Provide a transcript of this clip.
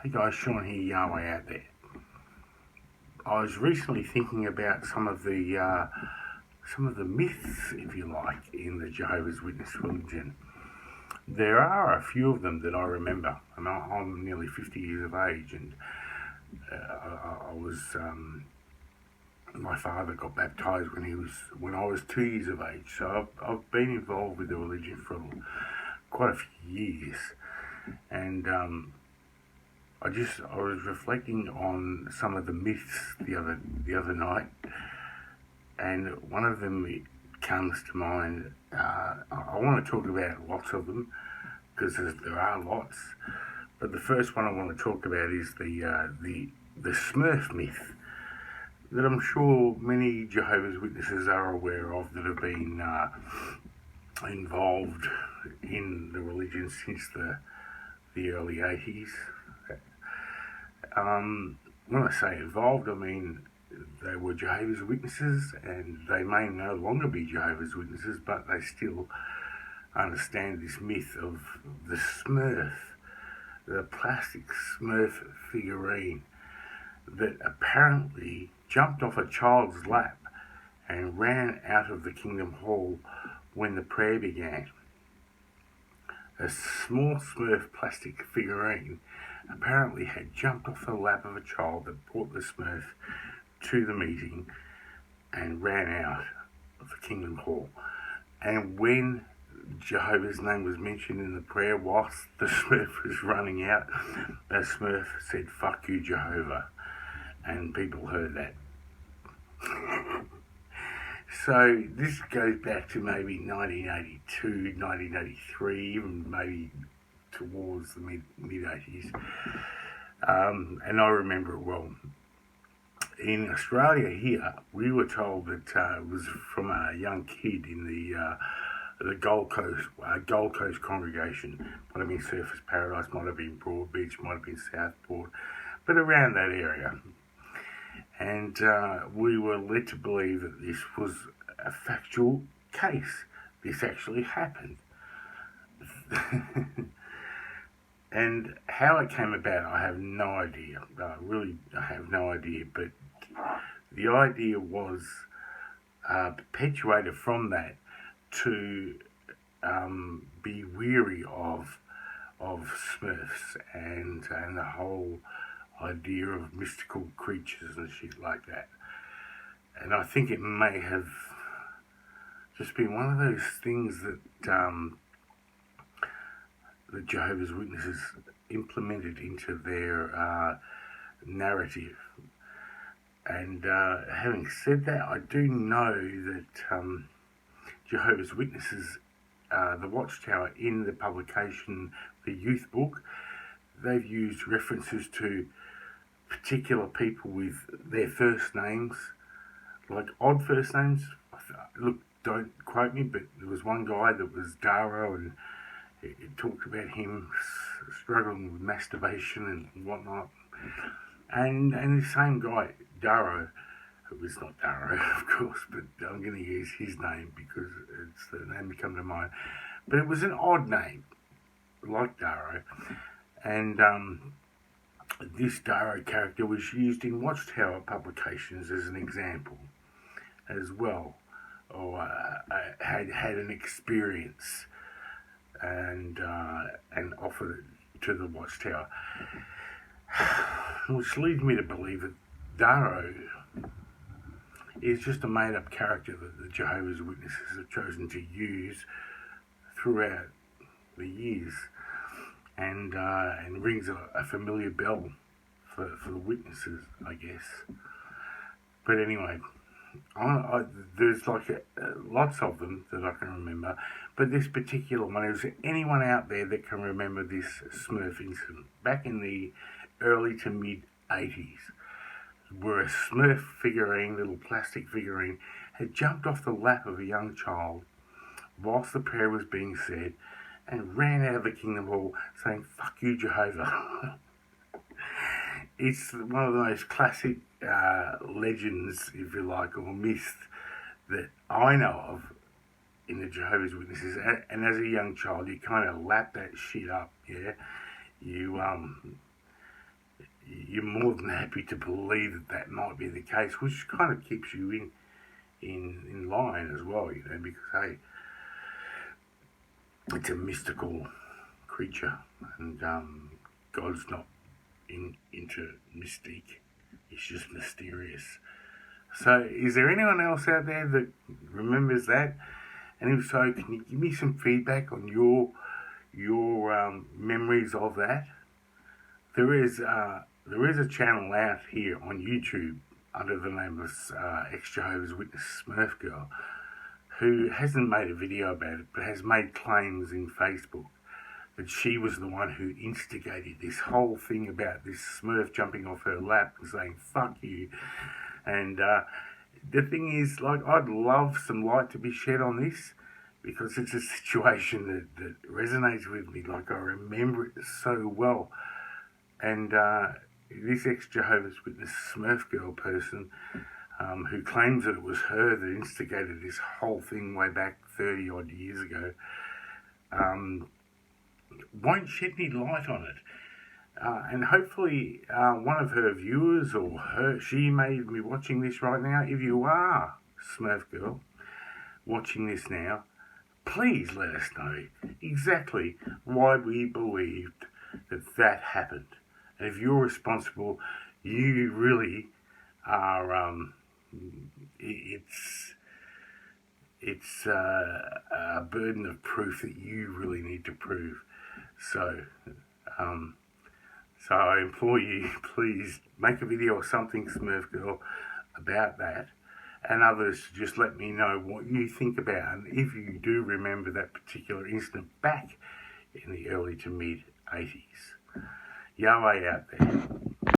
Hey guys, Sean here, Yahweh out there. I was recently thinking about some of the myths, if you like, in the Jehovah's Witness religion. There are a few of them that I remember, and I'm nearly 50 years of age, and my father got baptised when I was 2 years of age. So I've been involved with the religion for quite a few years, and I was reflecting on some of the myths the other night, and one of them comes to mind. I want to talk about lots of them because there are lots, but the first one I want to talk about is the Smurf myth that I'm sure many Jehovah's Witnesses are aware of, that have been involved in the religion since the early 80s. When I say involved, I mean they were Jehovah's Witnesses, and they may no longer be Jehovah's Witnesses, but they still understand this myth of the Smurf, the plastic Smurf figurine that apparently jumped off a child's lap and ran out of the Kingdom Hall when the prayer began. A small Smurf plastic figurine apparently had jumped off the lap of a child that brought the Smurf to the meeting and ran out of the Kingdom Hall. And when Jehovah's name was mentioned in the prayer whilst the Smurf was running out, the Smurf said, "Fuck you, Jehovah." And people heard that. So this goes back to maybe 1982, 1983, even maybe towards the mid-80s. And I remember it well. In Australia here, we were told that it was from a young kid in the Gold Coast congregation. Might have been Surfers Paradise, might have been Broadbeach, might have been Southport, but around that area. And we were led to believe that this was a factual case. This actually happened. And how it came about, I have no idea. I have no idea. But the idea was perpetuated from that to be weary of Smurfs and the whole idea of mystical creatures and shit like that. And I think it may have just been one of those things that the Jehovah's Witnesses implemented into their narrative. And having said that, I do know that Jehovah's Witnesses, the Watchtower, in the publication, the youth book, they've used references to particular people with their first names, like odd first names. Look, don't quote me, but there was one guy that was Darrow, and it talked about him struggling with masturbation and whatnot. And the same guy, Darrow, it was not Darrow, of course, but I'm going to use his name because it's the name that comes to mind. But it was an odd name, like Darrow. And this Darrow character was used in Watchtower publications as an example as well, or had an experience and offered it to the Watchtower, which leads me to believe that Darrow is just a made-up character that the Jehovah's Witnesses have chosen to use throughout the years, and rings a familiar bell for the witnesses, I guess. But anyway, there's like lots of them that I can remember, but this particular one, is there anyone out there that can remember this Smurf incident back in the early to mid 80s, where a Smurf figurine, little plastic figurine, had jumped off the lap of a young child whilst the prayer was being said and ran out of the Kingdom Hall saying, "Fuck you, Jehovah." It's one of the most classic legends, if you like, or myths that I know of in the Jehovah's Witnesses. And as a young child, you kind of lap that shit up, yeah? you're more than happy to believe that that might be the case, which kind of keeps you in line as well, you know, because hey, it's a mystical creature, and God's not into mystique. It's just mysterious. So, is there anyone else out there that remembers that? And if so, can you give me some feedback on your memories of that? There is a channel out here on YouTube under the name of ex-Jehovah's Witness Smurf Girl, who hasn't made a video about it, but has made claims in Facebook that she was the one who instigated this whole thing about this Smurf jumping off her lap and saying, fuck you. And the thing is, like, I'd love some light to be shed on this, because it's a situation that resonates with me. Like, I remember it so well. And this ex-Jehovah's Witness Smurf Girl person, who claims that it was her that instigated this whole thing way back 30 odd years ago, won't shed any light on it. And hopefully one of her viewers, or she may be watching this right now. If you are Smurf Girl watching this now, please let us know exactly why we believed that happened. And if you're responsible, you really are, it's a burden of proof that you really need to prove. So I implore you, please make a video or something, Smurf Girl, about that, and others, just let me know what you think about, and if you do remember that particular incident back in the early to mid 80s. Yahweh out there.